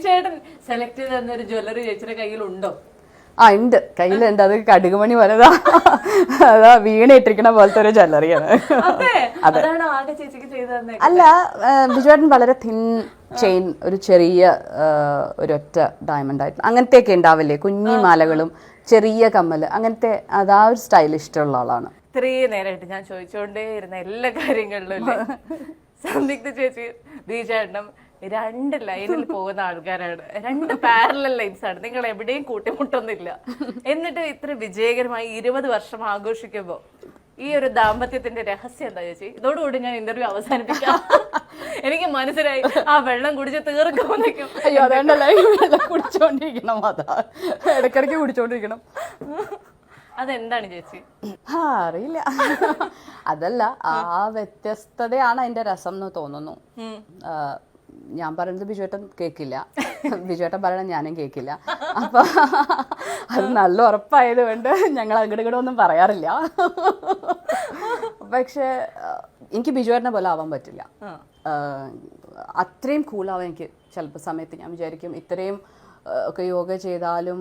ചേട്ടൻ സെലക്ട് ചെയ്ത് തന്നൊരു ജ്വല്ലറി ചേച്ചിയുടെ കയ്യിലുണ്ടോ? ആ ഉണ്ട്, കയ്യിലുണ്ട്. അത് കടുകുമണി പോലെതാ, അതാ വീണ ഇട്ടിരിക്കണ പോലത്തെ ഒരു ജ്വല്ലറിയാണ്. അല്ല, ബിജുവേട്ടൻ വളരെ തിൻ ചെയിൻ, ഒരു ചെറിയ ഒരൊറ്റ ഡയമണ്ട് ആയിട്ട് അങ്ങനത്തെയൊക്കെ ഉണ്ടാവില്ലേ, കുഞ്ഞി മാലകളും ചെറിയ കമ്മല്, അങ്ങനത്തെ അതാ ഒരു സ്റ്റൈൽ ഇഷ്ടമുള്ള ആളാണ്. ഇത്രയും നേരമായിട്ട് ഞാൻ ചോദിച്ചുകൊണ്ടേ ഇരുന്ന എല്ലാ കാര്യങ്ങളിലും സംയുക്ത ചേച്ചി ബിജുവേട്ടനും 2 ലൈനിൽ പോകുന്ന ആൾക്കാരാണ്, 2 പാരലൽ ലൈൻസ് ആണ്. നിങ്ങൾ എവിടെയും കൂട്ടിമുട്ടൊന്നുമില്ല. എന്നിട്ട് ഇത്ര വിജയകരമായി 20 വർഷം ആഘോഷിക്കുമ്പോൾ ഈ ഒരു ദാമ്പത്യത്തിന്റെ രഹസ്യം എന്താ ചേച്ചി? ഇതോടുകൂടി ഞാൻ ഇന്റർവ്യൂ അവസാനിപ്പിക്കാം. എനിക്ക് മനസ്സിലായി ആ വെള്ളം കുടിച്ച് തീർക്കുമ്പോഴേക്കും. അയ്യോ, അതുകൊണ്ടല്ല വെള്ളം കുടിച്ചോണ്ടിരിക്കണം, അതാ ഇടക്കിടയ്ക്ക് കുടിച്ചോണ്ടിരിക്കണം. അതെന്താണ് ചേച്ചി? അറിയില്ല, അതല്ല, ആ വ്യത്യസ്തതയാണ് അതിന്റെ രസം എന്ന് തോന്നുന്നു. ഞാൻ പറയുന്നത് ബിജുവേട്ടൻ കേൾക്കില്ല, ബിജുവേട്ടൻ പറയണത് ഞാനും കേൾക്കില്ല. അപ്പൊ അത് നല്ല ഉറപ്പായത് കൊണ്ട് ഞങ്ങൾ അങ്ങോട്ട് ഒന്നും പറയാറില്ല. പക്ഷെ എനിക്ക് ബിജുവേട്ടനെ പോലെ ആവാൻ പറ്റില്ല. അത്രയും കൂളാവാൻ എനിക്ക് ചിലപ്പോൾ സമയത്ത് ഞാൻ വിചാരിക്കും, ഇത്രയും ഒക്കെ യോഗ ചെയ്താലും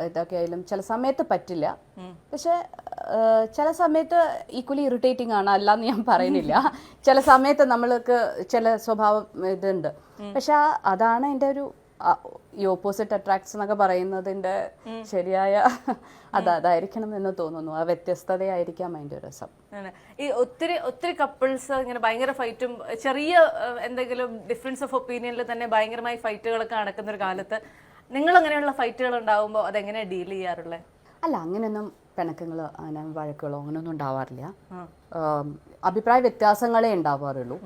ഇതൊക്കെ ആയാലും ചില സമയത്ത് പറ്റില്ല. പക്ഷെ ചില സമയത്ത് ഈക്വലി ഇറിറ്റേറ്റിംഗ് ആണ്, അല്ലാന്ന് ഞാൻ പറയുന്നില്ല. ചില സമയത്ത് നമ്മൾക്ക് ചില സ്വഭാവം ഇതുണ്ട്. പക്ഷെ അതാണ് എൻ്റെ ഒരു ഈ ഓപ്പോസിറ്റ് അട്രാക്ട്സ് എന്നൊക്കെ പറയുന്നതിന്റെ ശരിയായ അതായിരിക്കണം എന്ന് തോന്നുന്നു. ആ വ്യത്യസ്തതയായിരിക്കാം അതിന്റെ രസം. ഈ ഒത്തിരി കപ്പിൾസ് ഇങ്ങനെ ഭയങ്കര ഫൈറ്റും ചെറിയ എന്തെങ്കിലും ഡിഫറൻസ് ഓഫ് ഒപ്പീനിയനിൽ തന്നെ ഭയങ്കരമായി ഫൈറ്റുകളൊക്കെ നടക്കുന്ന ഒരു കാലത്ത് നിങ്ങൾ അങ്ങനെയുള്ള ഫൈറ്റുകൾ ഉണ്ടാവുമ്പോൾ അതെങ്ങനെ ഡീൽ ചെയ്യാറുള്ളത്? അല്ല, അങ്ങനെയൊന്നും പിണക്കങ്ങളോ അങ്ങനെ വഴക്കുകളോ അങ്ങനെയൊന്നും ഉണ്ടാവാറില്ല. അഭിപ്രായ വ്യത്യാസങ്ങളേ ഉണ്ടാവാറുള്ളൂ,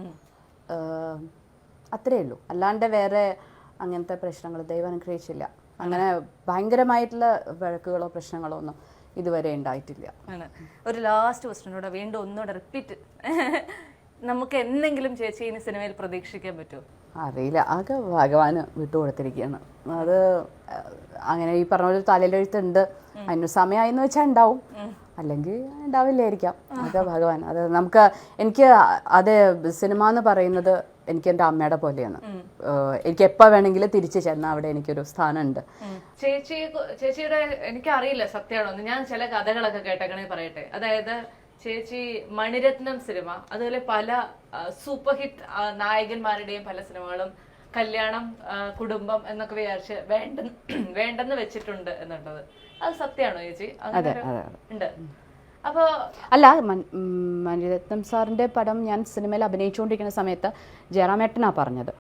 അത്രേ ഉള്ളൂ. അല്ലാണ്ട് വേറെ അങ്ങനത്തെ പ്രശ്നങ്ങൾ ദൈവം അനുഗ്രഹിച്ചില്ല. അങ്ങനെ ഭയങ്കരമായിട്ടുള്ള വഴക്കുകളോ പ്രശ്നങ്ങളോ ഒന്നും ഇതുവരെ ഉണ്ടായിട്ടില്ല. ഒരു ലാസ്റ്റ് ക്വസ്റ്റ്യനോടെ വീണ്ടും ഒന്നുകൂടെ റിപ്പീറ്റ്, നമുക്ക് എന്തെങ്കിലും ചേച്ചി ഇനി സിനിമയിൽ പ്രതീക്ഷിക്കാൻ പറ്റുമോ? അറിയില്ല, ആകെ ഭഗവാന് വിട്ടുകൊടുത്തിരിക്കുകയാണ്. അത് അങ്ങനെ ഈ പറഞ്ഞ ഒരു തലയിലെഴുത്തുണ്ട്, അതിന് സമയമായി എന്ന് വെച്ചാൽ ഉണ്ടാവും, അല്ലെങ്കിൽ ഉണ്ടാവില്ലായിരിക്കാം. അത് ഭഗവാൻ. അത് എനിക്ക് അത് സിനിമ എന്ന് പറയുന്നത് എനിക്ക് എൻ്റെ അമ്മയുടെ പോലെയാണ്. എനിക്ക് എപ്പോൾ വേണമെങ്കിലും തിരിച്ചു ചെന്നാൽ അവിടെ എനിക്കൊരു സ്ഥാനമുണ്ട്. ചേച്ചിയുടെ എനിക്കറിയില്ല സത്യമാണോ, ഞാൻ ചില കഥകളൊക്കെ കേട്ടേക്കണേ പറയട്ടെ. അതായത് ചേച്ചി മണിരത്നം സിനിമ, അതുപോലെ പല സൂപ്പർ ഹിറ്റ് നായകന്മാരുടെയും പല സിനിമകളും കല്യാണം, കുടുംബം എന്നൊക്കെ വിചാരിച്ച് വേണ്ടെന്ന് വെച്ചിട്ടുണ്ട് എന്നുള്ളത് അത് സത്യമാണോ ചേച്ചി? ഉണ്ട്. അപ്പൊ അല്ല, മണിരത്നം സാറിന്റെ പടം ഞാൻ സിനിമയിൽ അഭിനയിച്ചുകൊണ്ടിരിക്കുന്ന സമയത്ത് ജയറാമേട്ടനാ പറഞ്ഞത്,